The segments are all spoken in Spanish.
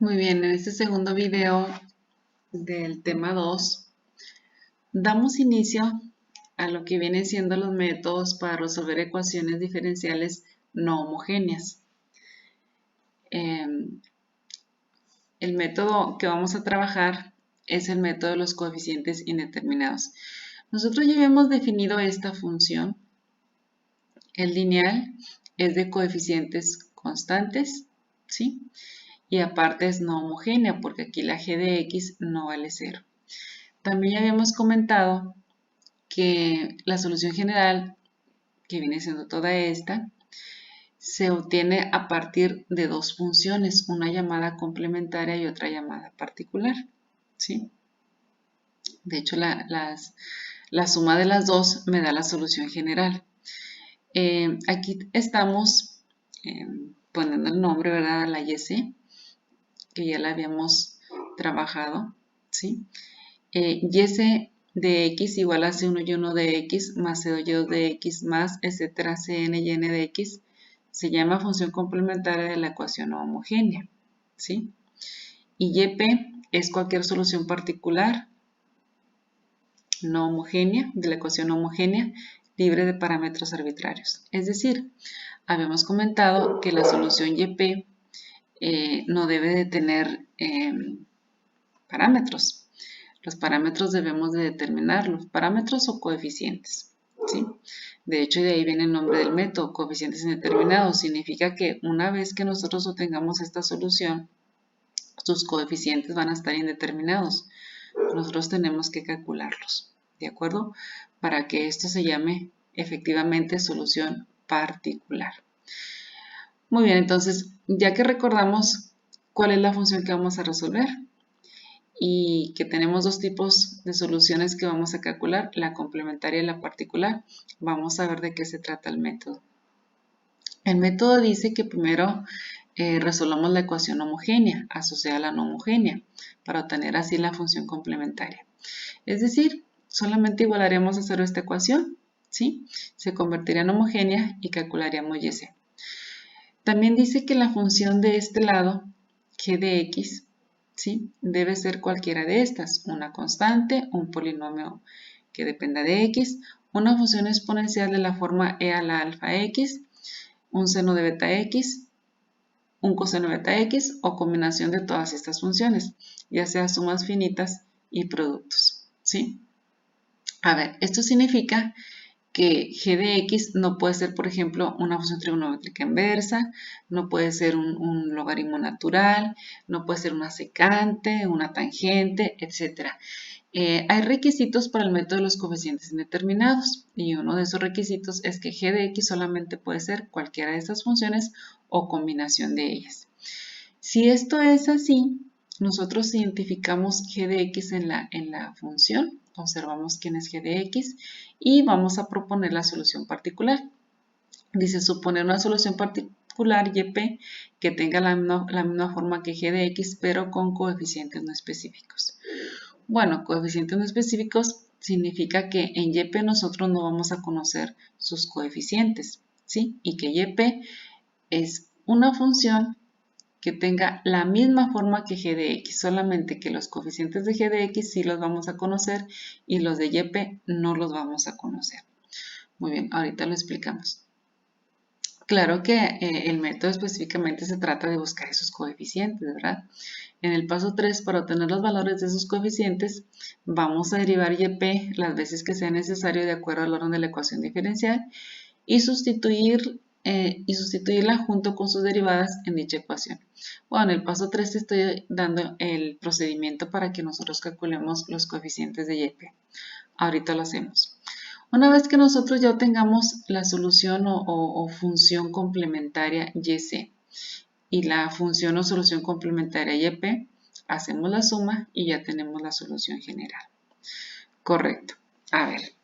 Muy bien, en este segundo video del tema 2 damos inicio a lo que vienen siendo los métodos para resolver ecuaciones diferenciales no homogéneas. El método que vamos a trabajar es el método de los coeficientes indeterminados. Nosotros ya habíamos definido esta función. El lineal es de coeficientes constantes, ¿sí? Y aparte es no homogénea porque aquí la g de x no vale 0. También ya habíamos comentado que la solución general, que viene siendo toda esta, se obtiene a partir de dos funciones, una llamada complementaria y otra llamada particular, ¿sí? De hecho, la suma de las dos me da la solución general. Aquí estamos poniendo el nombre, ¿verdad? A la YC, que ya la habíamos trabajado, ¿sí? YC de x igual a C1 y 1 de x más C2 de x más, etcétera, Cn y n de x, se llama función complementaria de la ecuación no homogénea, ¿sí? Y YP es cualquier solución particular no homogénea, de la ecuación no homogénea, libre de parámetros arbitrarios. Es decir, habíamos comentado que la solución YP no debe de tener parámetros. Los parámetros debemos de determinarlos, parámetros o coeficientes, ¿sí? De hecho, de ahí viene el nombre del método, coeficientes indeterminados. Significa que una vez que nosotros obtengamos esta solución, sus coeficientes van a estar indeterminados. Nosotros tenemos que calcularlos, ¿de acuerdo? Para que esto se llame efectivamente solución particular. Muy bien, entonces, ya que recordamos cuál es la función que vamos a resolver, y que tenemos dos tipos de soluciones que vamos a calcular, la complementaria y la particular. Vamos a ver de qué se trata el método. El método dice que primero resolvamos la ecuación homogénea asociada a la no homogénea para obtener así la función complementaria. Es decir, solamente igualaremos a cero esta ecuación, ¿sí? Se convertiría en homogénea y calcularíamos YC. También dice que la función de este lado, g de x, ¿sí? Debe ser cualquiera de estas, una constante, un polinomio que dependa de x, una función exponencial de la forma e a la alfa x, un seno de beta x, un coseno de beta x o combinación de todas estas funciones, ya sea sumas finitas y productos, ¿sí? A ver, esto significa que g de x no puede ser, por ejemplo, una función trigonométrica inversa, no puede ser un logaritmo natural, no puede ser una secante, una tangente, etc. Hay requisitos para el método de los coeficientes indeterminados y uno de esos requisitos es que g de x solamente puede ser cualquiera de estas funciones o combinación de ellas. Si esto es así, nosotros identificamos g de x en la función, observamos quién es g de x y vamos a proponer la solución particular. Dice suponer una solución particular YP que tenga la misma forma que g de x pero con coeficientes no específicos. Bueno, coeficientes no específicos significa que en YP nosotros no vamos a conocer sus coeficientes, ¿sí? Y que YP es una función que tenga la misma forma que g de x, solamente que los coeficientes de g de x sí los vamos a conocer y los de YP no los vamos a conocer. Muy bien, ahorita lo explicamos. Claro que el método específicamente se trata de buscar esos coeficientes, ¿verdad? En el paso 3, para obtener los valores de esos coeficientes, vamos a derivar YP las veces que sea necesario de acuerdo al orden de la ecuación diferencial y sustituirla junto con sus derivadas en dicha ecuación. Bueno, en el paso 3 te estoy dando el procedimiento para que nosotros calculemos los coeficientes de YP. Ahorita lo hacemos. Una vez que nosotros ya obtengamos la solución o función complementaria YC y la función o solución complementaria YP, hacemos la suma y ya tenemos la solución general. Correcto. A ver.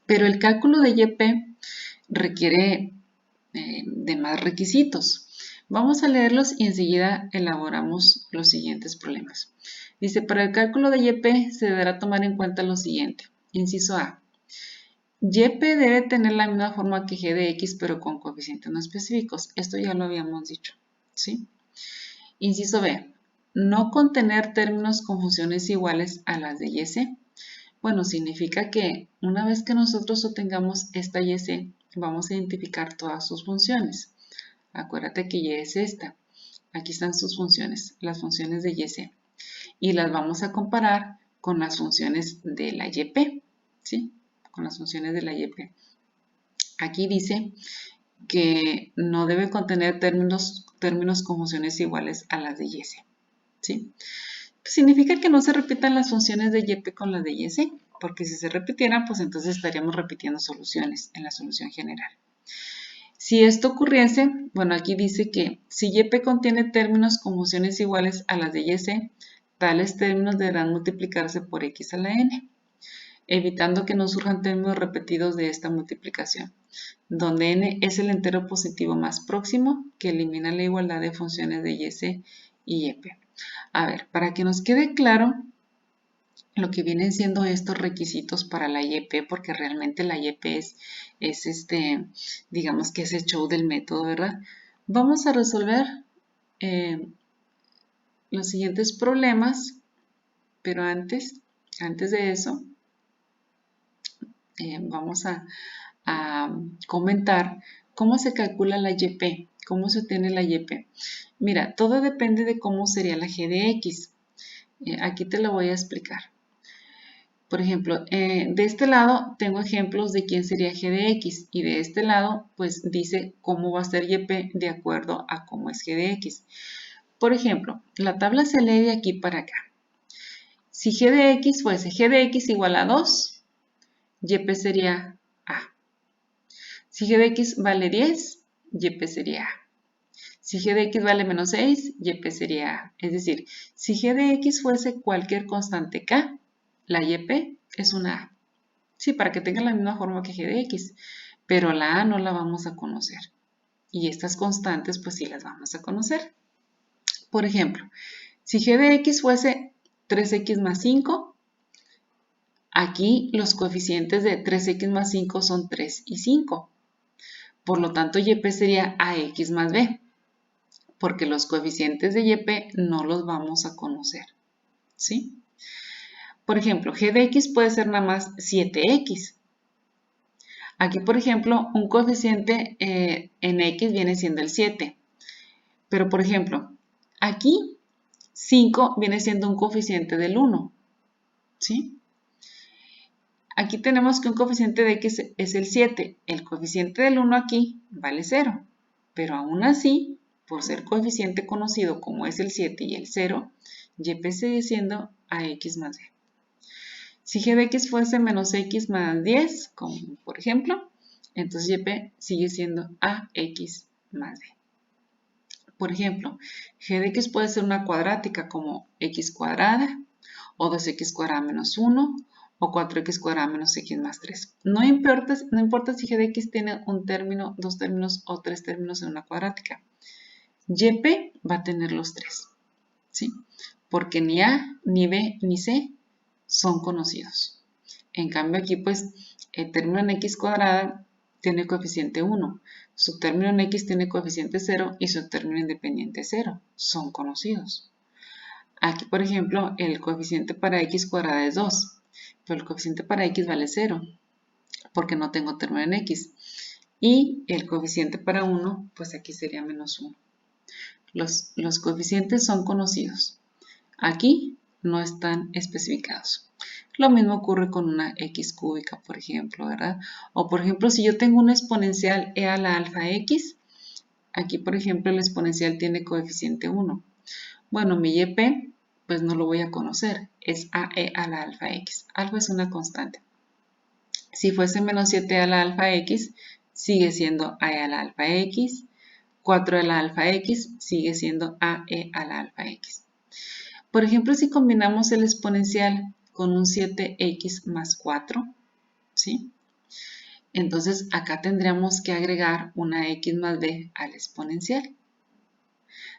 Pero el cálculo de YP requiere de más requisitos. Vamos a leerlos y enseguida elaboramos los siguientes problemas. Dice, para el cálculo de YP se deberá tomar en cuenta lo siguiente. Inciso A. YP debe tener la misma forma que g de x, pero con coeficientes no específicos. Esto ya lo habíamos dicho, ¿sí? Inciso B. No contener términos con funciones iguales a las de YC. Bueno, significa que una vez que nosotros obtengamos esta YC, vamos a identificar todas sus funciones. Acuérdate que Y es esta. Aquí están sus funciones, las funciones de YC. Y las vamos a comparar con las funciones de la YP. ¿Sí? Con las funciones de la YP. Aquí dice que no debe contener términos con funciones iguales a las de YC. ¿Sí? Significa que no se repitan las funciones de YP con las de YC, porque si se repitieran, pues entonces estaríamos repitiendo soluciones en la solución general. Si esto ocurriese, bueno, aquí dice que si YP contiene términos con funciones iguales a las de YC, tales términos deberán multiplicarse por X a la N, evitando que nos surjan términos repetidos de esta multiplicación, donde N es el entero positivo más próximo que elimina la igualdad de funciones de YC y YP. A ver, para que nos quede claro lo que vienen siendo estos requisitos para la YP, porque realmente la YP es digamos que es el show del método, ¿verdad? Vamos a resolver los siguientes problemas, pero antes de eso, vamos a comentar cómo se calcula la YP, cómo se obtiene la YP. Mira, todo depende de cómo sería la G de X. Aquí te lo voy a explicar. Por ejemplo, de este lado tengo ejemplos de quién sería G de X y de este lado pues dice cómo va a ser YP de acuerdo a cómo es G de X. Por ejemplo, la tabla se lee de aquí para acá. Si G de X fuese G de X igual a 2, YP sería A. Si G de X vale 10, YP sería A. Si G de X vale menos 6, YP sería A. Es decir, si G de X fuese cualquier constante K, la YP es una A. Sí, para que tenga la misma forma que G de X, pero la A no la vamos a conocer. Y estas constantes, pues sí las vamos a conocer. Por ejemplo, si G de X fuese 3X más 5, aquí los coeficientes de 3X más 5 son 3 y 5. Por lo tanto, YP sería AX más B, porque los coeficientes de YP no los vamos a conocer. ¿Sí? Por ejemplo, G de X puede ser nada más 7X. Aquí, por ejemplo, un coeficiente en X viene siendo el 7. Pero, por ejemplo, aquí 5 viene siendo un coeficiente del 1. ¿Sí? Aquí tenemos que un coeficiente de X es el 7. El coeficiente del 1 aquí vale 0. Pero aún así, por ser coeficiente conocido como es el 7 y el 0, YP sigue siendo AX más B. Si G de X fuese menos X más 10, como por ejemplo, entonces YP sigue siendo AX más B. Por ejemplo, G de X puede ser una cuadrática como X cuadrada, o 2X cuadrada menos 1, o 4X cuadrada menos X más 3. No importa si G de X tiene un término, dos términos o tres términos en una cuadrática. YP va a tener los tres, ¿sí? Porque ni A, ni B, ni C son conocidos. En cambio aquí pues el término en X cuadrada tiene coeficiente 1, su término en X tiene coeficiente 0 y su término independiente 0. Son conocidos. Aquí por ejemplo el coeficiente para X cuadrada es 2, pero el coeficiente para X vale 0 porque no tengo término en X. Y el coeficiente para 1 pues aquí sería menos 1. Los coeficientes son conocidos. Aquí no están especificados. Lo mismo ocurre con una x cúbica, por ejemplo, ¿verdad? O por ejemplo, si yo tengo una exponencial e a la alfa x, aquí por ejemplo el exponencial tiene coeficiente 1. Bueno, mi YP pues no lo voy a conocer, es ae a la alfa x. Alfa es una constante. Si fuese menos 7 a la alfa x, sigue siendo ae a la alfa x. 4 a la alfa x sigue siendo ae a la alfa x. Por ejemplo, si combinamos el exponencial con un 7x más 4, ¿sí? Entonces acá tendríamos que agregar una x más b al exponencial.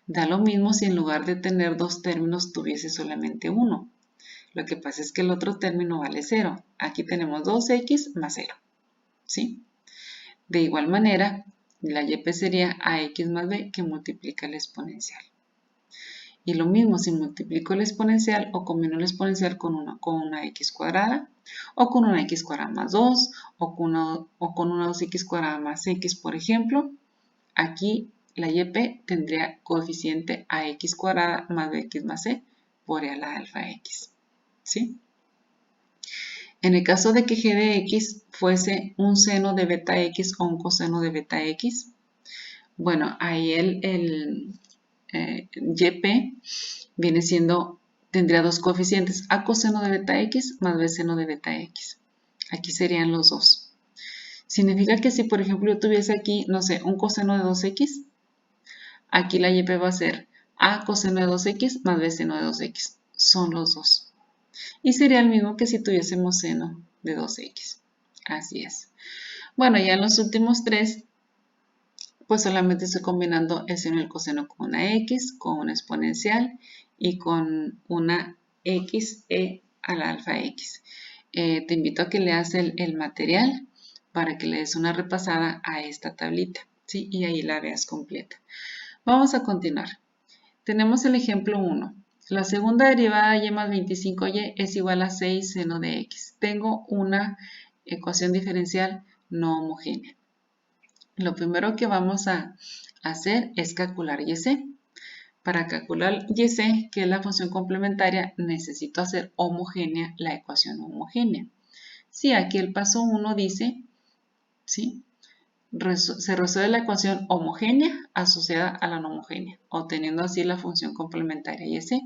Da lo mismo si en lugar de tener dos términos tuviese solamente uno. Lo que pasa es que el otro término vale 0. Aquí tenemos 2x más 0, ¿sí? De igual manera, la YP sería ax más b que multiplica el exponencial. Y lo mismo si multiplico el exponencial o combino el exponencial con una x cuadrada, o con una x cuadrada más 2, o con una 2x cuadrada más x, por ejemplo. Aquí la YP tendría coeficiente ax cuadrada más bx más c por e a la alfa x. ¿Sí? En el caso de que g de x fuese un seno de beta x o un coseno de beta x, bueno, ahí YP viene siendo, tendría dos coeficientes, a coseno de beta x más b seno de beta x. Aquí serían los dos. Significa que si, por ejemplo, yo tuviese aquí, no sé, un coseno de 2x, aquí la YP va a ser a coseno de 2x más b seno de 2x. Son los dos. Y sería el mismo que si tuviésemos seno de 2x. Así es. Bueno, ya en los últimos tres, pues solamente estoy combinando el seno y el coseno con una x, con una exponencial y con una x e a la alfa x. Te invito a que leas el material para que le des una repasada a esta tablita, ¿sí? Y ahí la veas completa. Vamos a continuar. Tenemos el ejemplo 1. La segunda derivada de y más 25y es igual a 6 seno de x. Tengo una ecuación diferencial no homogénea. Lo primero que vamos a hacer es calcular YC. Para calcular YC, que es la función complementaria, necesito hacer homogénea la ecuación homogénea. Sí, aquí el paso 1 dice, ¿sí? Se resuelve la ecuación homogénea asociada a la no homogénea, obteniendo así la función complementaria YC.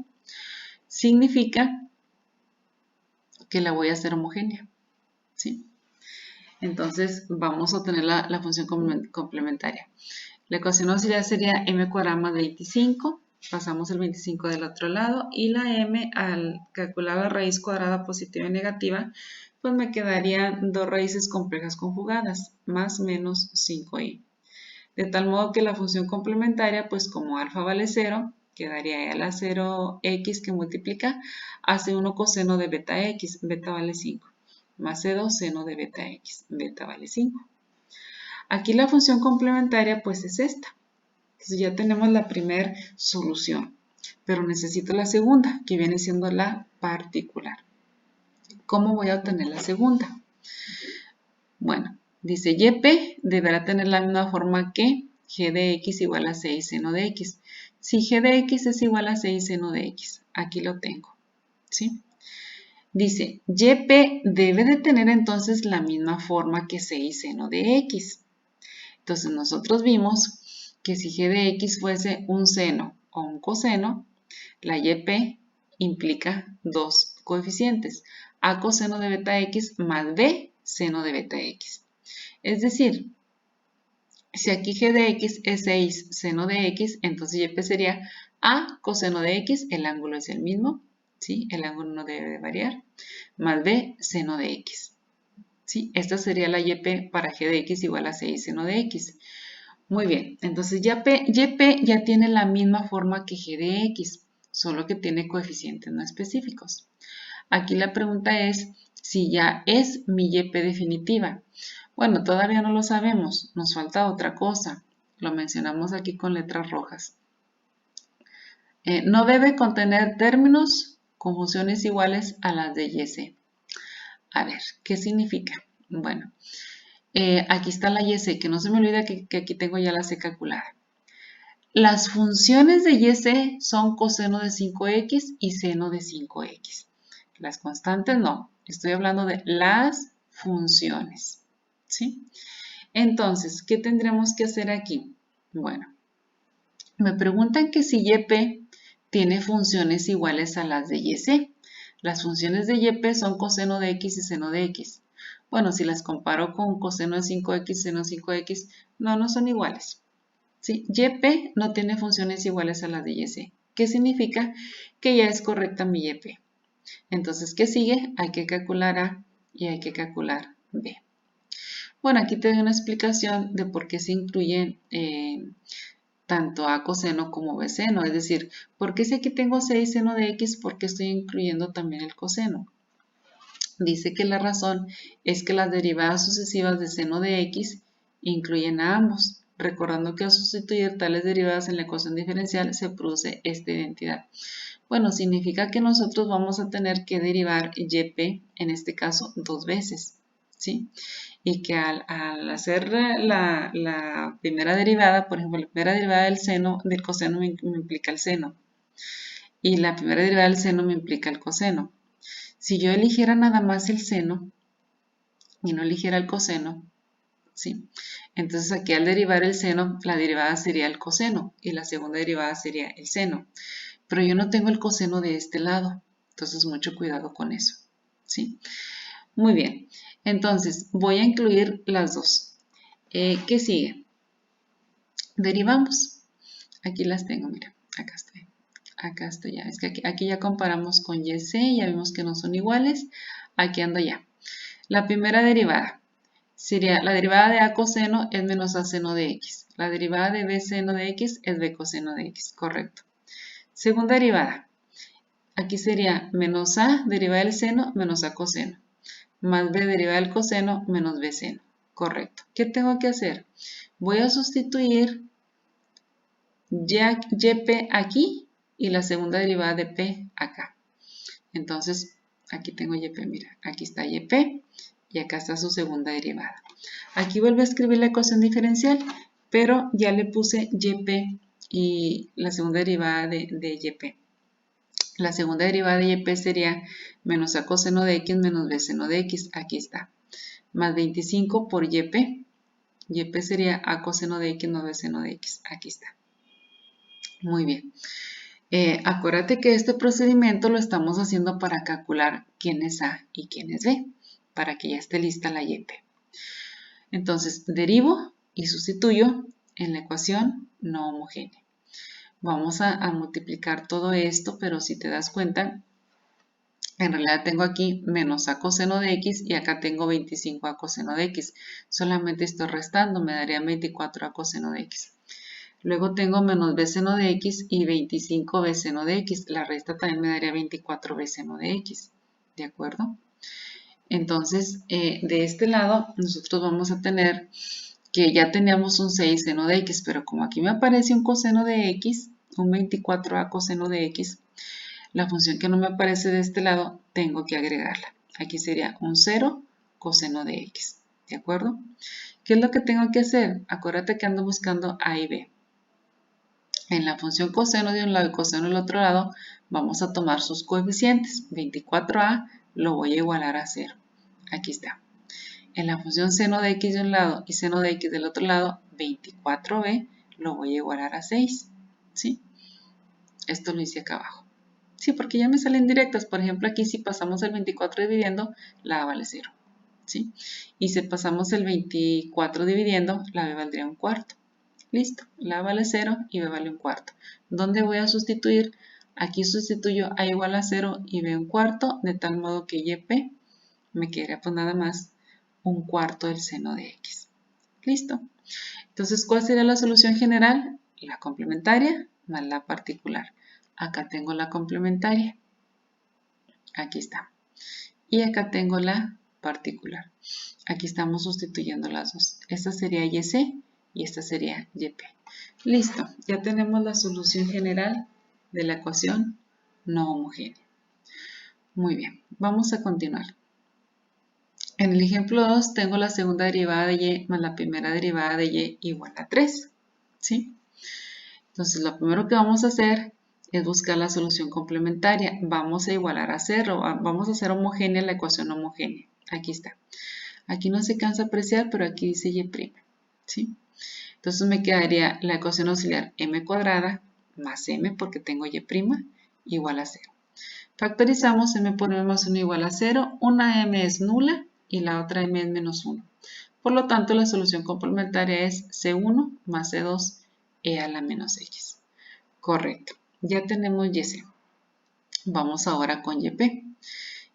Significa que la voy a hacer homogénea, ¿sí? Entonces vamos a obtener la función complementaria. La ecuación auxiliar sería m cuadrado más 25, pasamos el 25 del otro lado y la m al calcular la raíz cuadrada positiva y negativa, pues me quedarían dos raíces complejas conjugadas, más menos 5i. De tal modo que la función complementaria, pues como alfa vale 0, quedaría a la 0x que multiplica, hace 1 coseno de beta x, beta vale 5, más c2 seno de beta x, beta vale 5. Aquí la función complementaria pues es esta. Entonces ya tenemos la primera solución, pero necesito la segunda, que viene siendo la particular. ¿Cómo voy a obtener la segunda? Bueno, dice YP deberá tener la misma forma que g de x igual a 6 seno de x. Si g de x es igual a 6 seno de x, aquí lo tengo, ¿sí? Dice, YP debe de tener entonces la misma forma que 6 seno de x. Entonces nosotros vimos que si g de x fuese un seno o un coseno, la YP implica dos coeficientes, a coseno de beta x más b seno de beta x. Es decir, si aquí g de x es 6 seno de x, entonces YP sería a coseno de x, el ángulo es el mismo, ¿sí? El ángulo no debe de variar, más b seno de x. ¿Sí? Esta sería la YP para g de x igual a 6 seno de x. Muy bien, entonces YP ya tiene la misma forma que g de x, solo que tiene coeficientes no específicos. Aquí la pregunta es si ya es mi YP definitiva. Bueno, todavía no lo sabemos, nos falta otra cosa. Lo mencionamos aquí con letras rojas. No debe contener términos con funciones iguales a las de YC. A ver, ¿qué significa? Bueno, aquí está la YC, que no se me olvide que aquí tengo ya la C calculada. Las funciones de YC son coseno de 5x y seno de 5x. Las constantes no, estoy hablando de las funciones, ¿sí? Entonces, ¿qué tendremos que hacer aquí? Bueno, me preguntan que si YP tiene funciones iguales a las de YC. Las funciones de YP son coseno de x y seno de x. Bueno, si las comparo con coseno de 5x y seno de 5x, no son iguales. ¿Sí? YP no tiene funciones iguales a las de YC. ¿Qué significa? Que ya es correcta mi YP. Entonces, ¿qué sigue? Hay que calcular A y hay que calcular B. Bueno, aquí te doy una explicación de por qué se incluyen tanto A coseno como B seno. Es decir, ¿por qué si aquí tengo 6 seno de X, por qué estoy incluyendo también el coseno? Dice que la razón es que las derivadas sucesivas de seno de X incluyen a ambos. recordando que al sustituir tales derivadas en la ecuación diferencial se produce esta identidad. Bueno, significa que nosotros vamos a tener que derivar YP, en este caso, 2 veces, ¿sí? Y que al hacer la primera derivada, por ejemplo, la primera derivada del coseno me implica el seno. Y la primera derivada del seno me implica el coseno. Si yo eligiera nada más el seno y no eligiera el coseno, ¿sí? Entonces aquí al derivar el seno, la derivada sería el coseno y la segunda derivada sería el seno. Pero yo no tengo el coseno de este lado, entonces mucho cuidado con eso, ¿sí? Muy bien, entonces voy a incluir las dos. ¿Qué sigue? Derivamos. Aquí las tengo, mira, acá estoy. Acá estoy ya. Es que aquí ya comparamos con YC, ya vimos que no son iguales. Aquí ando ya. La primera derivada sería la derivada de A coseno es menos A seno de X. La derivada de B seno de X es B coseno de X, correcto. Segunda derivada. Aquí sería menos A derivada del seno menos A coseno. Más B derivada del coseno menos B seno. Correcto. ¿Qué tengo que hacer? Voy a sustituir YP aquí y la segunda derivada de P acá. Entonces, aquí tengo YP, mira, aquí está YP y acá está su segunda derivada. Aquí vuelvo a escribir la ecuación diferencial, pero ya le puse YP y la segunda derivada de YP. La segunda derivada de YP sería menos A coseno de X menos B seno de X, aquí está, más 25 por YP. YP sería A coseno de X más B seno de X, aquí está. Muy bien. Acuérdate que este procedimiento lo estamos haciendo para calcular quién es A y quién es B, para que ya esté lista la YP. Entonces, derivo y sustituyo en la ecuación no homogénea. Vamos a multiplicar todo esto, pero si te das cuenta, en realidad tengo aquí menos A coseno de X y acá tengo 25 A coseno de X. Solamente estoy restando, me daría 24 A coseno de X. Luego tengo menos B seno de X y 25 B seno de X. La resta también me daría 24 B seno de X. ¿De acuerdo? Entonces, de este lado, nosotros vamos a tener que ya teníamos un 6 seno de X, pero como aquí me aparece un coseno de X, un 24A coseno de X, la función que no me aparece de este lado, tengo que agregarla. Aquí sería un 0 coseno de X. ¿De acuerdo? ¿Qué es lo que tengo que hacer? Acuérdate que ando buscando A y B. En la función coseno de un lado y coseno del otro lado, vamos a tomar sus coeficientes. 24a lo voy a igualar a 0. Aquí está. En la función seno de x de un lado y seno de x del otro lado, 24b lo voy a igualar a 6. ¿Sí? Esto lo hice acá abajo. Sí, porque ya me salen directas. Por ejemplo, aquí si pasamos el 24 dividiendo, la a vale 0. ¿Sí? Y si pasamos el 24 dividiendo, la b valdría un cuarto. Listo, la A vale 0 y B vale un cuarto. ¿Dónde voy a sustituir? Aquí sustituyo A igual a 0 y B un cuarto, de tal modo que YP me quedaría pues nada más un cuarto del seno de X. Listo. Entonces, ¿cuál sería la solución general? La complementaria más la particular. Acá tengo la complementaria. Aquí está. Y acá tengo la particular. Aquí estamos sustituyendo las dos. Esta sería YC y esta sería YP. Listo, ya tenemos la solución general de la ecuación no homogénea. Muy bien, vamos a continuar. En el ejemplo 2 tengo la segunda derivada de y más la primera derivada de y igual a 3. ¿Sí? Entonces lo primero que vamos a hacer es buscar la solución complementaria. Vamos a igualar a 0, vamos a hacer homogénea la ecuación homogénea. Aquí está. Aquí no se cansa a apreciar, pero aquí dice y'. ¿Sí? Entonces me quedaría la ecuación auxiliar m cuadrada más m, porque tengo y' igual a 0. Factorizamos m por m más 1 igual a 0. Una m es nula y la otra m es menos 1. Por lo tanto, la solución complementaria es C1 más C2 e a la menos x. Correcto. Ya tenemos YC. Vamos ahora con YP.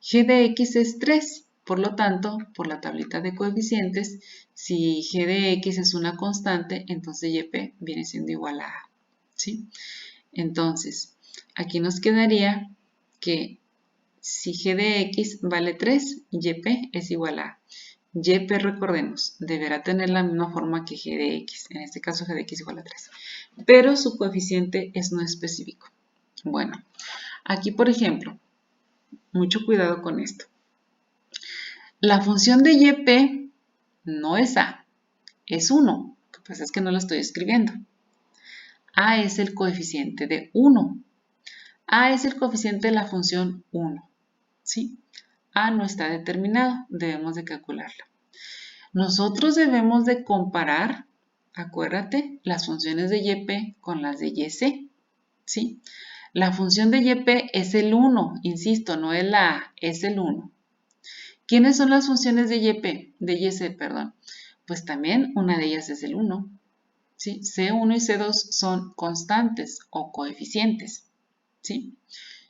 G de X es 3. Por lo tanto, por la tablita de coeficientes, si G de X es una constante, entonces YP viene siendo igual a A. ¿Sí? Entonces, aquí nos quedaría que si G de X vale 3, YP es igual a A. YP, recordemos, deberá tener la misma forma que g de x, en este caso g de x igual a 3, pero su coeficiente es no específico. Bueno, aquí por ejemplo, mucho cuidado con esto. La función de YP no es A, es 1, lo que pasa es que no la estoy escribiendo. A es el coeficiente de 1. A es el coeficiente de la función 1, ¿sí? A no está determinado, debemos de calcularla. Nosotros debemos de comparar, acuérdate, las funciones de YP con las de YC, ¿sí? La función de YP es el 1, insisto, no es la A, es el 1. ¿Quiénes son las funciones de YP? De YC, perdón. Pues también una de ellas es el 1, ¿sí? C1 y C2 son constantes o coeficientes, ¿sí?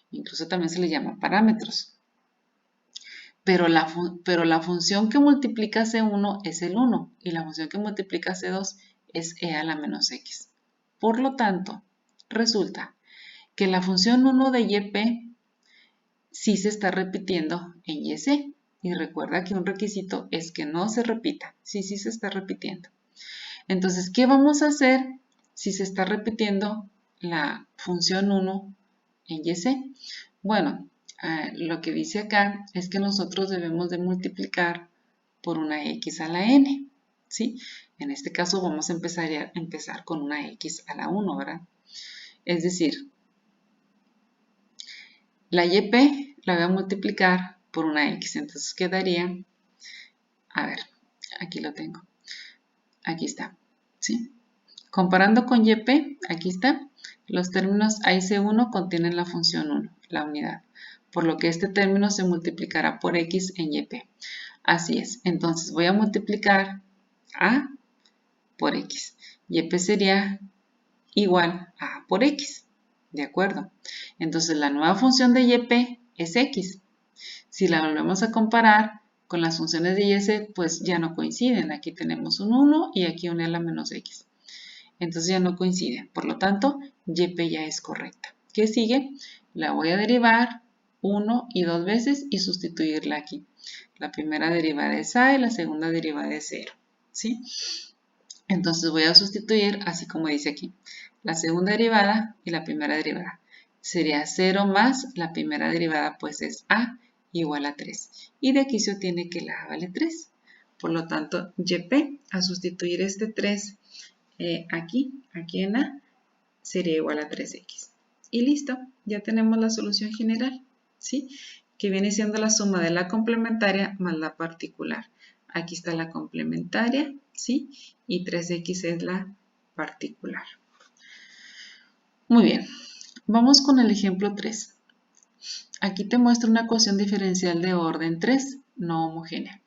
Incluso también se le llama parámetros. Pero la función que multiplica C1 es el 1 y la función que multiplica C2 es e a la menos x. Por lo tanto, resulta que la función 1 de YP sí se está repitiendo en YC. Y recuerda que un requisito es que no se repita. Sí se está repitiendo. Entonces, ¿qué vamos a hacer si se está repitiendo la función 1 en YC? Bueno, lo que dice acá es que nosotros debemos de multiplicar por una x a la n, ¿sí? En este caso vamos a empezar con una x a la 1, ¿verdad? Es decir, la YP la voy a multiplicar por una x, entonces quedaría, a ver, aquí lo tengo, aquí está, ¿sí? Comparando con YP, aquí está, los términos A y C1 contienen la función 1, la unidad, por lo que este término se multiplicará por x en YP. Así es, entonces voy a multiplicar A por x. YP sería igual a A por x, ¿de acuerdo? Entonces la nueva función de YP es x. Si la volvemos a comparar con las funciones de YC, pues ya no coinciden. Aquí tenemos un 1 y aquí un a la menos x. Entonces ya no coinciden. Por lo tanto, YP ya es correcta. ¿Qué sigue? La voy a derivar 1 y 2 veces y sustituirla aquí. La primera derivada es A y la segunda derivada es 0. ¿Sí? Entonces voy a sustituir así como dice aquí. La segunda derivada y la primera derivada. Sería 0 más la primera derivada, pues es A igual a 3. Y de aquí se obtiene que la A vale 3. Por lo tanto, YP, a sustituir este 3 aquí en A, sería igual a 3x. Y listo, ya tenemos la solución general, ¿sí? Que viene siendo la suma de la complementaria más la particular. Aquí está la complementaria, ¿sí? Y 3x es la particular. Muy bien, vamos con el ejemplo 3. Aquí te muestro una ecuación diferencial de orden 3, no homogénea.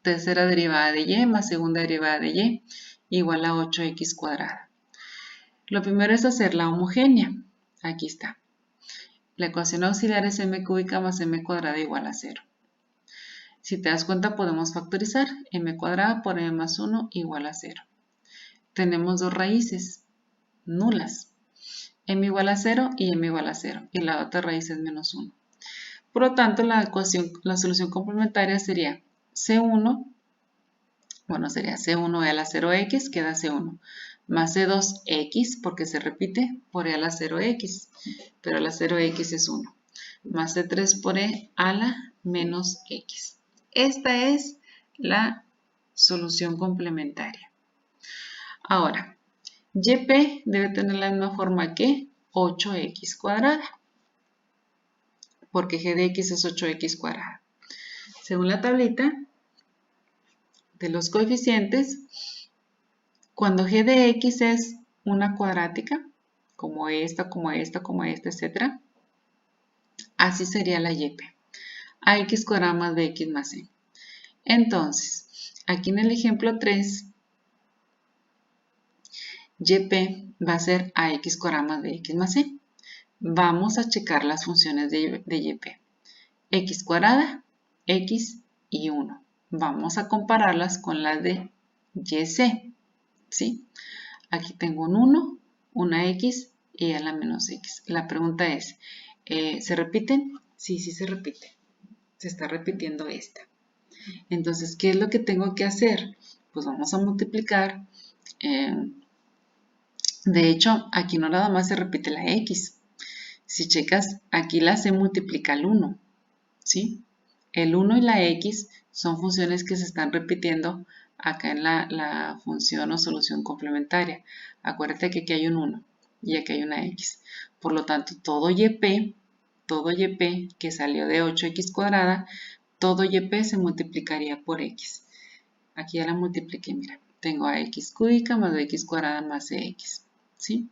Tercera derivada de y más segunda derivada de y igual a 8x cuadrada. Lo primero es hacerla homogénea. Aquí está. La ecuación auxiliar es m cúbica más m cuadrada igual a 0. Si te das cuenta, podemos factorizar. M cuadrada por m más 1 igual a 0. Tenemos dos raíces nulas. M igual a 0 y m igual a 0. Y la otra raíz es menos 1. Por lo tanto, la solución complementaria sería C1, bueno, sería C1 e a la 0x, queda C1, más C2x, porque se repite, por e a la 0x, pero la 0x es 1, más C3 por e a la menos x. Esta es la solución complementaria. Ahora, YP debe tener la misma forma que 8x cuadrada, porque g de x es 8x cuadrada. Según la tablita de los coeficientes, cuando g de x es una cuadrática, como esta, etc., así sería la YP. Ax cuadrado más bx más c. Entonces, aquí en el ejemplo 3, YP va a ser ax cuadrado más bx más c. Vamos a checar las funciones de YP. X cuadrada, x y 1. Vamos a compararlas con las de YC. ¿Sí? Aquí tengo un 1, una x y a la menos x. La pregunta es, ¿se repiten? Sí, sí se repite. Se está repitiendo esta. Entonces, ¿qué es lo que tengo que hacer? Pues vamos a multiplicar. De hecho, aquí no nada más se repite la x. Si checas, aquí la c multiplica el 1, ¿sí? El 1 y la x son funciones que se están repitiendo acá en la función o solución complementaria. Acuérdate que aquí hay un 1 y aquí hay una x. Por lo tanto, todo yp que salió de 8x cuadrada, todo yp se multiplicaría por x. Aquí ya la multipliqué, mira. Tengo a x cúbica más x cuadrada más cx, ¿sí?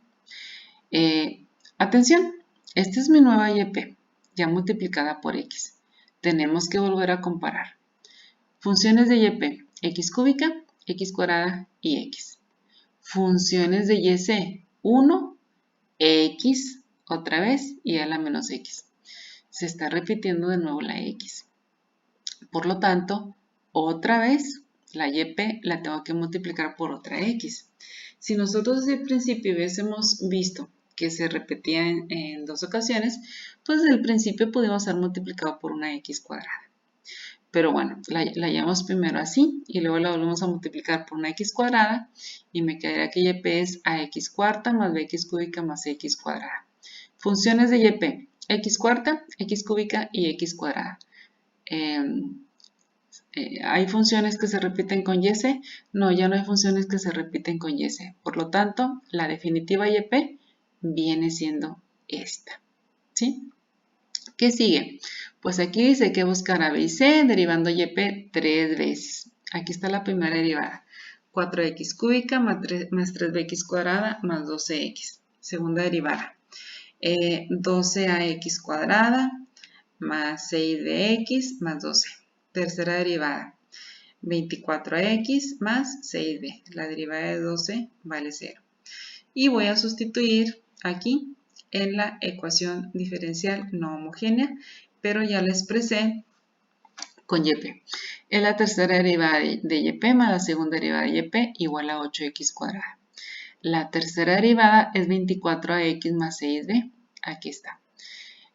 Atención, esta es mi nueva YP, ya multiplicada por X. Tenemos que volver a comparar. Funciones de YP, X cúbica, X cuadrada y X. Funciones de YC, 1, X, otra vez y a la menos X. Se está repitiendo de nuevo la X. Por lo tanto, otra vez la YP la tengo que multiplicar por otra X. Si nosotros desde el principio hubiésemos visto que se repetía en 2 ocasiones, pues desde el principio pudimos ser multiplicado por una x cuadrada. Pero bueno, la llamamos primero así y luego la volvemos a multiplicar por una x cuadrada y me quedaría que YP es ax cuarta más bx cúbica más x cuadrada. Funciones de YP, x cuarta, x cúbica y x cuadrada. ¿Hay funciones que se repiten con YC? No, ya no hay funciones que se repiten con YC. Por lo tanto, la definitiva YP viene siendo esta. ¿Sí? ¿Qué sigue? Pues aquí dice que buscar a B y C derivando YP 3 veces. Aquí está la primera derivada. 4x cúbica más 3bx cuadrada más 12x. Segunda derivada. 12ax cuadrada más 6bx más 12. Tercera derivada, 24x más 6b. La derivada de 12 vale 0. Y voy a sustituir aquí en la ecuación diferencial no homogénea, pero ya la expresé con YP. Es la tercera derivada de YP más la segunda derivada de YP igual a 8x cuadrada. La tercera derivada es 24ax más 6b. Aquí está.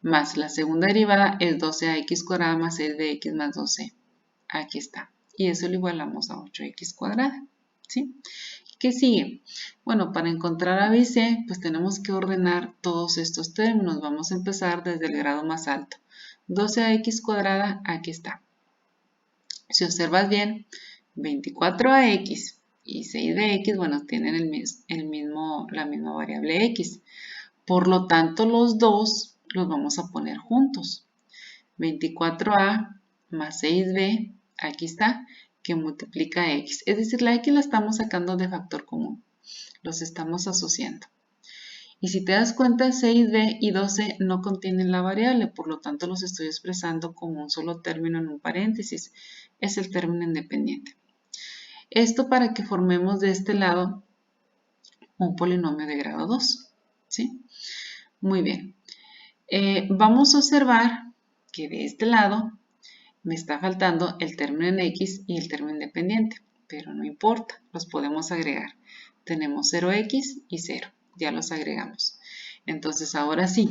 Más la segunda derivada es 12ax cuadrada más 6bx más 12. Aquí está. Y eso lo igualamos a 8x cuadrada. ¿Sí? ¿Qué sigue? Bueno, para encontrar a B y C, pues tenemos que ordenar todos estos términos. Vamos a empezar desde el grado más alto. 12ax cuadrada, aquí está. Si observas bien, 24ax y 6bx, bueno, tienen la misma variable x. Por lo tanto, los dos los vamos a poner juntos. 24a más 6b, aquí está, que multiplica x. Es decir, la x la estamos sacando de factor común. Los estamos asociando. Y si te das cuenta, 6b y 12 no contienen la variable, por lo tanto los estoy expresando como un solo término en un paréntesis. Es el término independiente. Esto para que formemos de este lado un polinomio de grado 2. ¿Sí? Muy bien. Vamos a observar que de este lado me está faltando el término en x y el término independiente, pero no importa, los podemos agregar. Tenemos 0x y 0, ya los agregamos. Entonces ahora sí,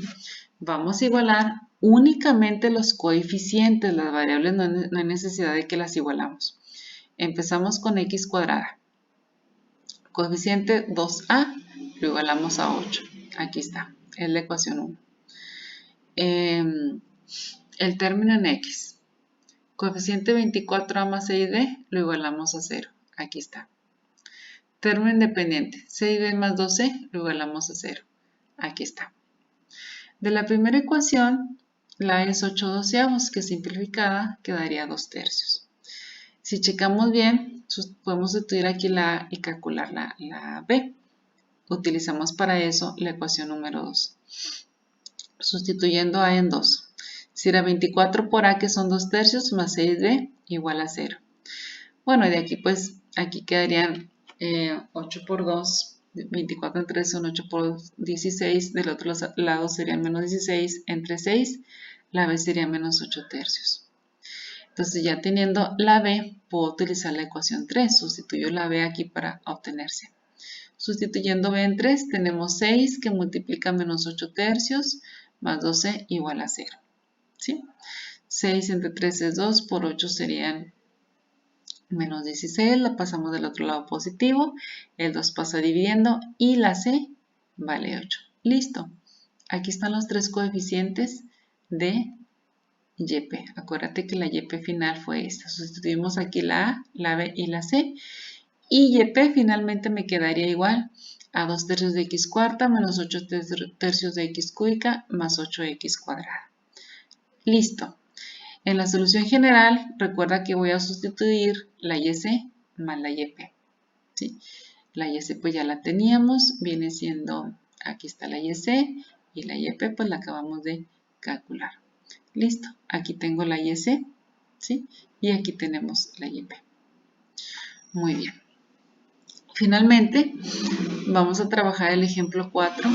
vamos a igualar únicamente los coeficientes, las variables no hay necesidad de que las igualamos. Empezamos con x cuadrada. Coeficiente 2a lo igualamos a 8. Aquí está, es la ecuación 1. El término en x. Coeficiente 24a más 6b lo igualamos a 0. Aquí está. Término independiente. 6b más 12 lo igualamos a 0. Aquí está. De la primera ecuación, la es 8 doceavos, que simplificada quedaría 2 tercios. Si checamos bien, podemos sustituir aquí la a y calcular la b. Utilizamos para eso la ecuación número 2. Sustituyendo a en 2. Si era 24 por a, que son 2 tercios, más 6b igual a 0. Bueno, de aquí pues, aquí quedarían 8 por 2, 24 entre 3 son 8 por 16, del otro lado serían menos 16, entre 6, la b sería menos 8 tercios. Entonces ya teniendo la b, puedo utilizar la ecuación 3, sustituyo la b aquí para obtenerse. Sustituyendo b en 3, tenemos 6 que multiplica menos 8 tercios, más 12 igual a 0. ¿Sí? 6 entre 3 es 2, por 8 serían Menos 16 la pasamos del otro lado positivo, el 2 pasa dividiendo y la C vale 8. Listo. Aquí están los tres coeficientes de YP. Acuérdate que la YP final fue esta. Sustituimos aquí la A, la B y la C. Y YP finalmente me quedaría igual a 2 tercios de x cuarta menos 8 tercios de x cúbica más 8x cuadrada. Listo. En la solución general, recuerda que voy a sustituir la YC más la YP. ¿Sí? La YC pues ya la teníamos, viene siendo, aquí está la YC y la YP pues la acabamos de calcular. Listo, aquí tengo la YC, ¿sí? Y aquí tenemos la YP. Muy bien. Finalmente, vamos a trabajar el ejemplo 4.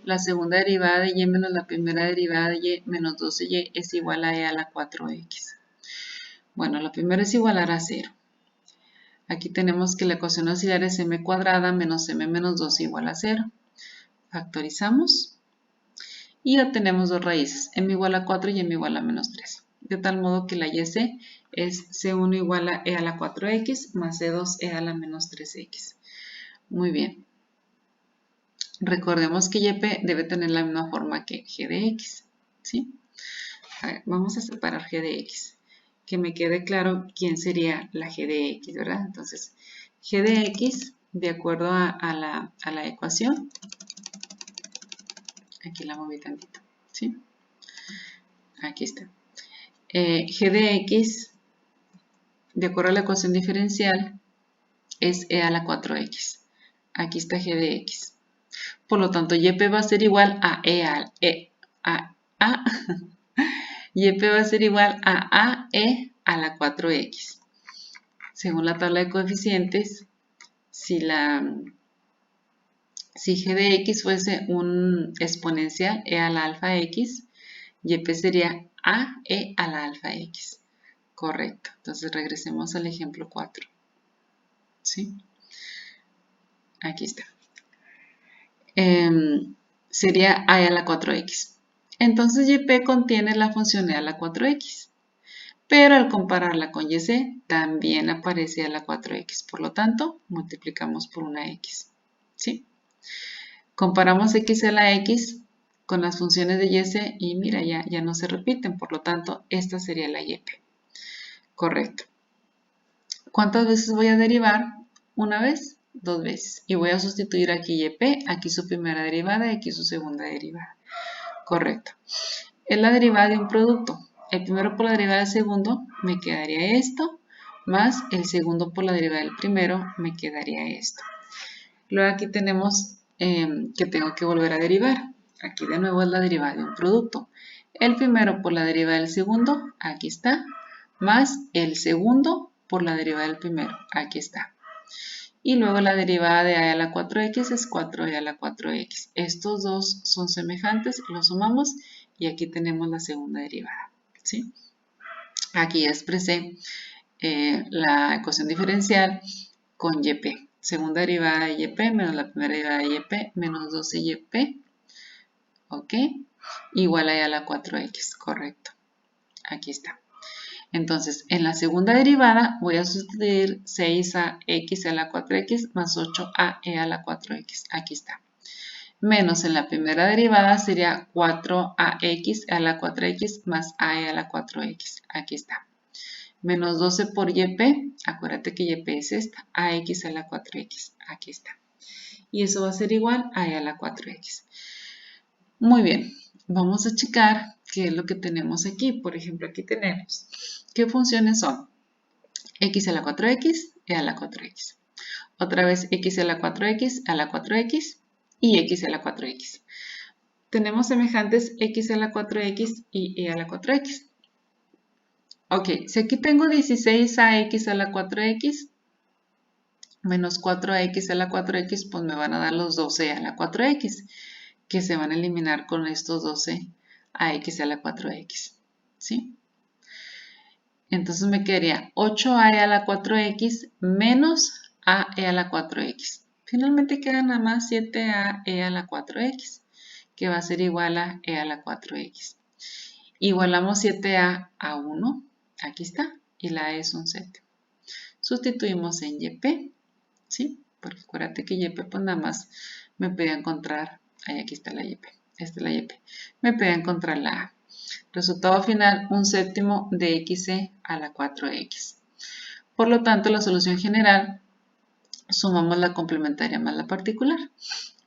La segunda derivada de y menos la primera derivada de y menos 12y es igual a e a la 4x. Bueno, la primera es igualar a 0. Aquí tenemos que la ecuación auxiliar es m cuadrada menos m menos 2 igual a 0. Factorizamos y obtenemos dos raíces, m igual a 4 y m igual a menos 3. De tal modo que la YC es C1 igual a e a la 4x más C2 e a la menos 3x. Muy bien. Recordemos que YP debe tener la misma forma que g de x, ¿sí? A ver, vamos a separar g de x. Que me quede claro quién sería la g de x, ¿verdad? Entonces, g de x, de acuerdo a la ecuación, aquí la moví tantito, ¿sí? Aquí está. G de x, de acuerdo a la ecuación diferencial, es e a la 4x. Aquí está g de x. Por lo tanto, YP va a ser igual a YP va a ser igual a e a la 4x. Según la tabla de coeficientes, si g de x fuese un exponencial e a la alfa x, YP sería a e a la alfa x. Correcto. Entonces regresemos al ejemplo 4. ¿Sí? Aquí está. Sería a la 4x. Entonces YP contiene la función e a la 4x. Pero al compararla con YC, también aparece a la 4x. Por lo tanto, multiplicamos por una x. ¿Sí? Comparamos x a la x con las funciones de YC y mira, ya no se repiten. Por lo tanto, esta sería la YP. Correcto. ¿Cuántas veces voy a derivar? Una vez, dos veces. Y voy a sustituir aquí YP, aquí su primera derivada y aquí su segunda derivada. Correcto. Es la derivada de un producto. El primero por la derivada del segundo me quedaría esto, más el segundo por la derivada del primero me quedaría esto. Luego aquí tenemos que tengo que volver a derivar. Aquí de nuevo es la derivada de un producto. El primero por la derivada del segundo, aquí está, más el segundo por la derivada del primero, aquí está. Y luego la derivada de a la 4x es 4e a la 4x. Estos dos son semejantes, los sumamos y aquí tenemos la segunda derivada. ¿Sí? Aquí expresé la ecuación diferencial con YP. Segunda derivada de YP menos la primera derivada de YP menos 12YP. ¿Ok? Igual a la 4x, correcto. Aquí está. Entonces, en la segunda derivada voy a sustituir 6ax a la 4x más 8ae a la 4x. Aquí está. Menos en la primera derivada sería 4ax a la 4x más ae a la 4x. Aquí está. Menos 12 por YP. Acuérdate que YP es esta. Ax a la 4x. Aquí está. Y eso va a ser igual a e a la 4x. Muy bien. Vamos a checar qué es lo que tenemos aquí. Por ejemplo, aquí tenemos. ¿Qué funciones son? X a la 4x, e a la 4x. Otra vez x a la 4x, a la 4x y x a la 4x. Tenemos semejantes x a la 4x y e a la 4x. Ok, si aquí tengo 16ax a la 4x menos 4x a la 4x, pues me van a dar los 12 a la 4x, que se van a eliminar con estos 12ax a la 4x. ¿Sí? Entonces me quedaría 8a a la 4x menos ae a la 4x. Finalmente queda nada más 7ae a la 4x, que va a ser igual a e a la 4x. Igualamos 7a a 1, aquí está, y la e es un 7. sustituimos en YP, ¿sí? Porque acuérdate que YP pues nada más me podía encontrar, ahí aquí está la YP, esta es la YP, me podía encontrar la A. Resultado final, un séptimo de XC a la 4X. Por lo tanto, la solución general, sumamos la complementaria más la particular.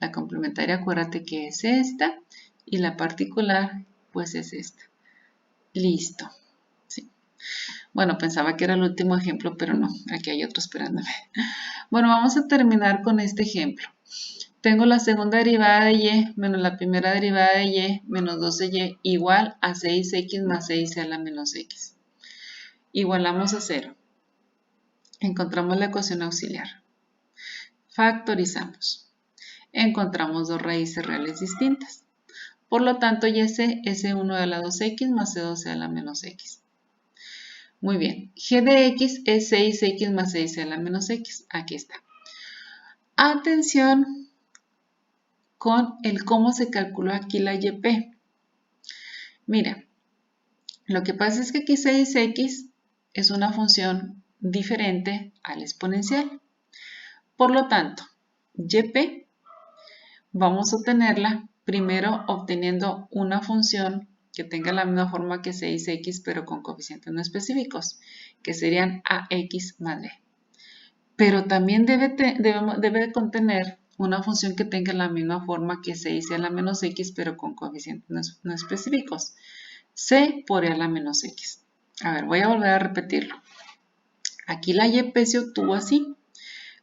La complementaria, acuérdate que es esta, y la particular, pues es esta. Listo. ¿Sí? Bueno, pensaba que era el último ejemplo, pero no, aquí hay otro esperándome. Bueno, vamos a terminar con este ejemplo. Tengo la segunda derivada de y menos la primera derivada de y menos 12y igual a 6x más 6 a la menos x. Igualamos a 0. Encontramos la ecuación auxiliar. Factorizamos. Encontramos dos raíces reales distintas. Por lo tanto, y c es c1 a la 2x más c12 a la menos x. Muy bien. G de x es 6x más 6 a la menos x. Aquí está. Atención con el cómo se calculó aquí la YP. Mira, lo que pasa es que aquí 6x es una función diferente al exponencial. Por lo tanto, YP vamos a obtenerla primero obteniendo una función que tenga la misma forma que 6x pero con coeficientes no específicos, que serían ax más b. Pero también debe contener una función que tenga la misma forma que 6 a la menos x pero con coeficientes no específicos, c por e a la menos x. A ver, voy a volver a repetirlo. Aquí la YP se obtuvo así.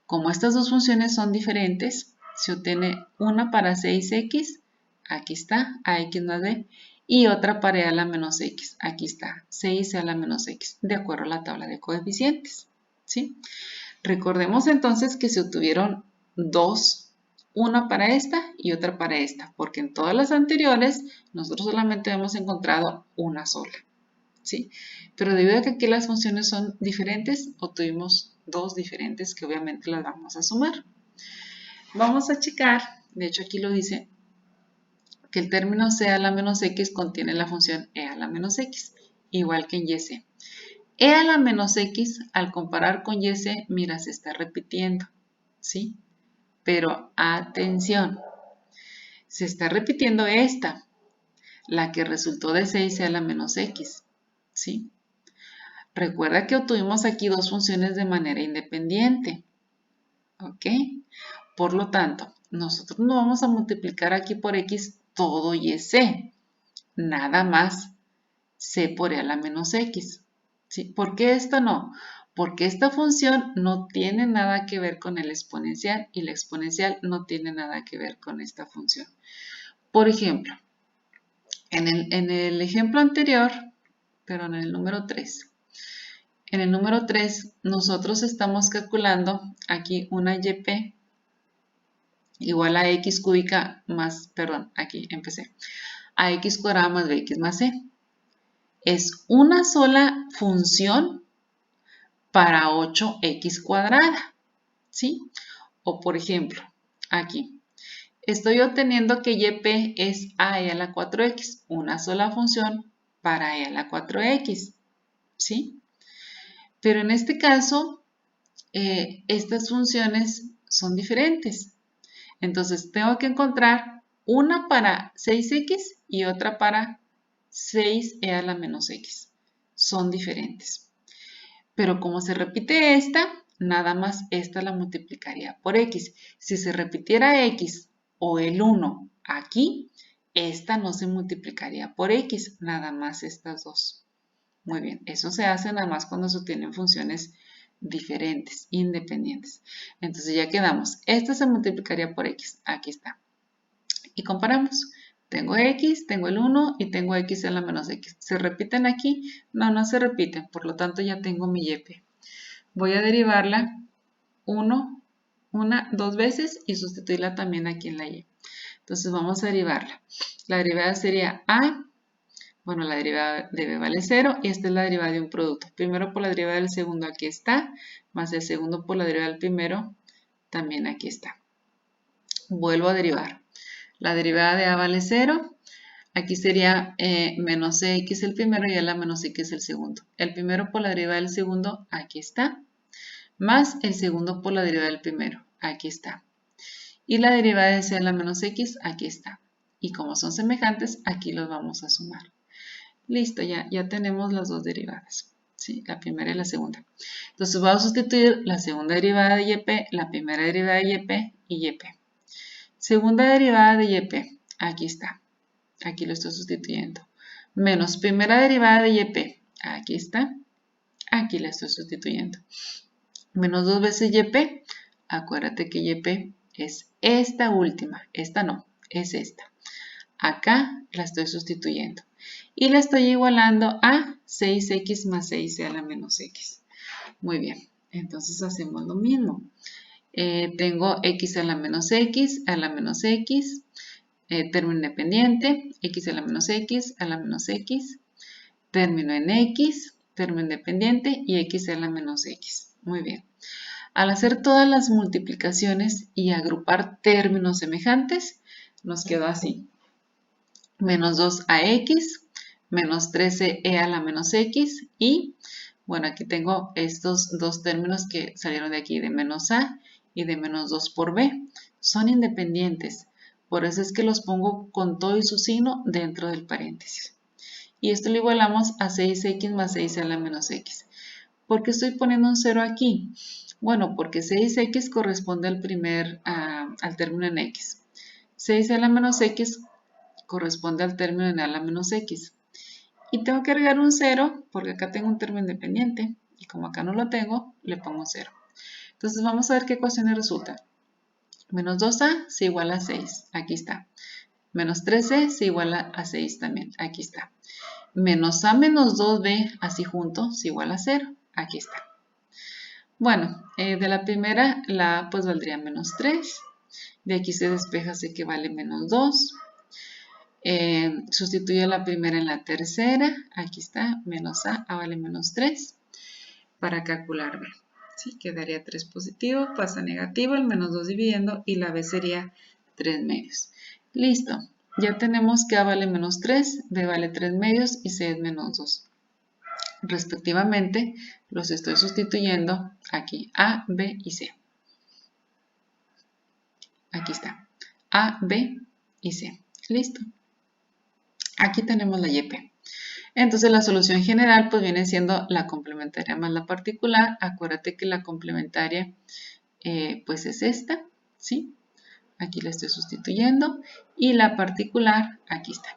Como estas dos funciones son diferentes, se obtiene una para 6x, aquí está, ax más b, y otra para e a la menos x, aquí está, 6 a la menos x, de acuerdo a la tabla de coeficientes, ¿sí? Recordemos entonces que se obtuvieron dos, una para esta y otra para esta, porque en todas las anteriores nosotros solamente hemos encontrado una sola, ¿sí? Pero debido a que aquí las funciones son diferentes, obtuvimos dos diferentes que obviamente las vamos a sumar. Vamos a checar, de hecho aquí lo dice, que el término c a la menos x contiene la función e a la menos x, igual que en YC. E a la menos x, al comparar con YC, mira, se está repitiendo, ¿sí? Pero atención, se está repitiendo esta, la que resultó de 6 a la menos x, ¿sí? Recuerda que obtuvimos aquí dos funciones de manera independiente, ¿ok? Por lo tanto, nosotros no vamos a multiplicar aquí por x todo YC, nada más c por e a la menos x. ¿Sí? ¿Por qué esta no? Porque esta función no tiene nada que ver con el exponencial y la exponencial no tiene nada que ver con esta función. Por ejemplo, en el ejemplo anterior, pero en el número 3, en el número 3 nosotros estamos calculando aquí una YP igual a x cúbica más, perdón, aquí empecé, a x cuadrada más bx más c. Es una sola función para 8x cuadrada, ¿sí? O por ejemplo, aquí, estoy obteniendo que YP es a e a la 4x, una sola función para e a la 4x, ¿sí? Pero en este caso, estas funciones son diferentes. Entonces, tengo que encontrar una para 6x y otra para 6e a la menos x. Son diferentes. Pero como se repite esta, nada más esta la multiplicaría por x. Si se repitiera x o el 1 aquí, esta no se multiplicaría por x, nada más estas dos. Muy bien, eso se hace nada más cuando se obtienen funciones diferentes, independientes. Entonces ya quedamos. Esta se multiplicaría por x. Aquí está. Y comparamos. Tengo x, tengo el 1 y tengo x a la menos x. ¿Se repiten aquí? No, no se repiten. Por lo tanto ya tengo mi YP. Voy a derivarla dos veces y sustituirla también aquí en la y. Entonces vamos a derivarla. La derivada sería a. Bueno, la derivada de b vale 0 y esta es la derivada de un producto. Primero por la derivada del segundo, aquí está, más el segundo por la derivada del primero, también aquí está. Vuelvo a derivar. La derivada de a vale 0, aquí sería menos x el primero y a la menos x el segundo. El primero por la derivada del segundo, aquí está, más el segundo por la derivada del primero. Aquí está. Y la derivada de c a la menos x, aquí está. Y como son semejantes, aquí los vamos a sumar. Listo, ya tenemos las dos derivadas. ¿Sí? La primera y la segunda. Entonces vamos a sustituir la segunda derivada de YP, la primera derivada de YP y YP. Segunda derivada de YP, aquí está. Aquí lo estoy sustituyendo. Menos primera derivada de YP, aquí está. Aquí la estoy sustituyendo. Menos 2 veces YP, acuérdate que YP es esta última. Esta no, es esta. Acá la estoy sustituyendo. Y la estoy igualando a 6x más 6 a la menos x. Muy bien, entonces hacemos lo mismo. Tengo x a la menos x, término independiente, x a la menos x, término en x, término independiente y x a la menos x. Muy bien. Al hacer todas las multiplicaciones y agrupar términos semejantes, nos quedó así. Menos 2ax, menos 13e a la menos x y, bueno, aquí tengo estos dos términos que salieron de aquí, de menos a y de menos 2 por b. Son independientes, por eso es que los pongo con todo y su signo dentro del paréntesis. Y esto lo igualamos a 6x más 6 a la menos x. ¿Por qué estoy poniendo un 0 aquí? Bueno, porque 6x corresponde al término en x. 6 a la menos x corresponde al término en a la menos x. Y tengo que agregar un 0 porque acá tengo un término independiente. Y como acá no lo tengo, le pongo un 0. Entonces vamos a ver qué ecuaciones resultan. Menos 2a se iguala a 6. Aquí está. Menos 13 se iguala a 6 también. Aquí está. Menos a menos 2b, así junto, se iguala a 0. Aquí está. Bueno, de la primera, la a pues valdría menos 3. De aquí se despeja, sé que vale menos 2. Sustituyo la primera en la tercera. Aquí está, menos a vale menos 3. Para calcular b. ¿Sí? Quedaría 3 positivo, pasa negativo, el menos 2 dividiendo y la b sería 3 medios. Listo. Ya tenemos que a vale menos 3, b vale 3 medios y c es menos 2. Respectivamente, los estoy sustituyendo aquí, a, b y c. Aquí está, a, b y c. Listo. Aquí tenemos la YP. Entonces la solución general pues viene siendo la complementaria más la particular. Acuérdate que la complementaria pues es esta, ¿sí? Aquí la estoy sustituyendo y la particular aquí está.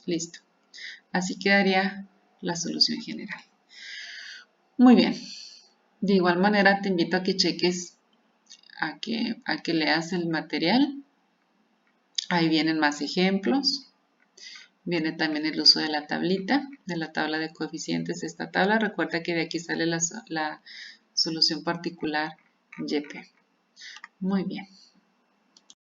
Listo. Así quedaría la solución general. Muy bien. De igual manera te invito a que cheques, a que leas el material. Ahí vienen más ejemplos. Viene también el uso de la tablita, de la tabla de coeficientes de esta tabla. Recuerda que de aquí sale la solución particular YP. Muy bien.